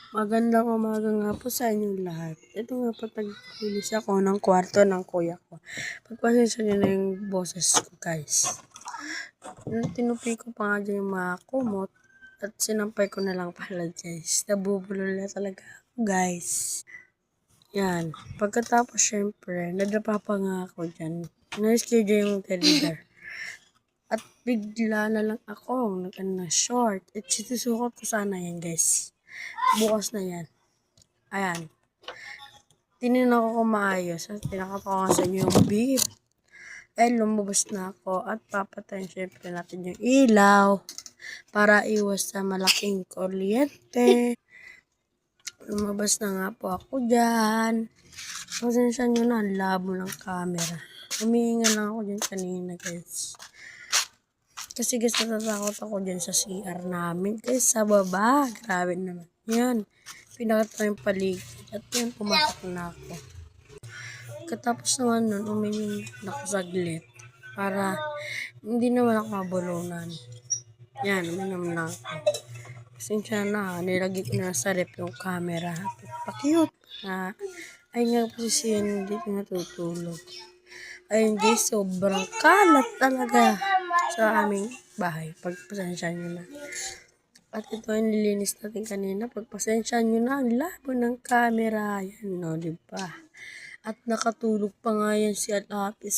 Magandang umaga nga po sa inyong lahat. Ito nga po, taglinis ako ng kwarto ng kuya ko. Pagpasensya niyo na yung boses ko, guys. Tinupi ko pa nga dyan yung mga kumot at sinampay ko na lang pala, guys. Nabubulol na talaga ako, guys. Yan. Pagkatapos, syempre, nadapa pa nga ako dyan. Naisky dyan yung teddy bear. At bigla na lang ako ng short. At sinusukat ko sana yan, guys. Bukas na yan. Ayan. Tinignan ko kung maayos at pinakita ko nga sa inyo yung beef. Lumabas na ako at papatayin syempre natin yung ilaw para iwas sa malaking kuryente. Lumabas na nga po ako dyan. Pasensya nyo na, ang labo ng camera. Humihinga lang ako dyan kanina, guys. Kasi guys, natatakot ako dyan sa CR namin. Guys, sa baba. Grabe naman. Yan. Pinakita yung paligid. At yan, pumasok na ako. Katapos naman nun, uminom na ako saglit. Para hindi naman ako mabulunan. Yan, uminom na ako. Pasensya na, nilagay ko na sa rep yung camera. Pa-cute na. Ay nga po si hindi natutulog. Ayun guys, sobrang kalat talaga sa aming bahay. Pagpasensya nyo na. At ito ay nilinis natin kanina. Pagpasensya nyo na, ang labo ng camera. Yan no, diba? At nakatulog pa nga yan si Alapis.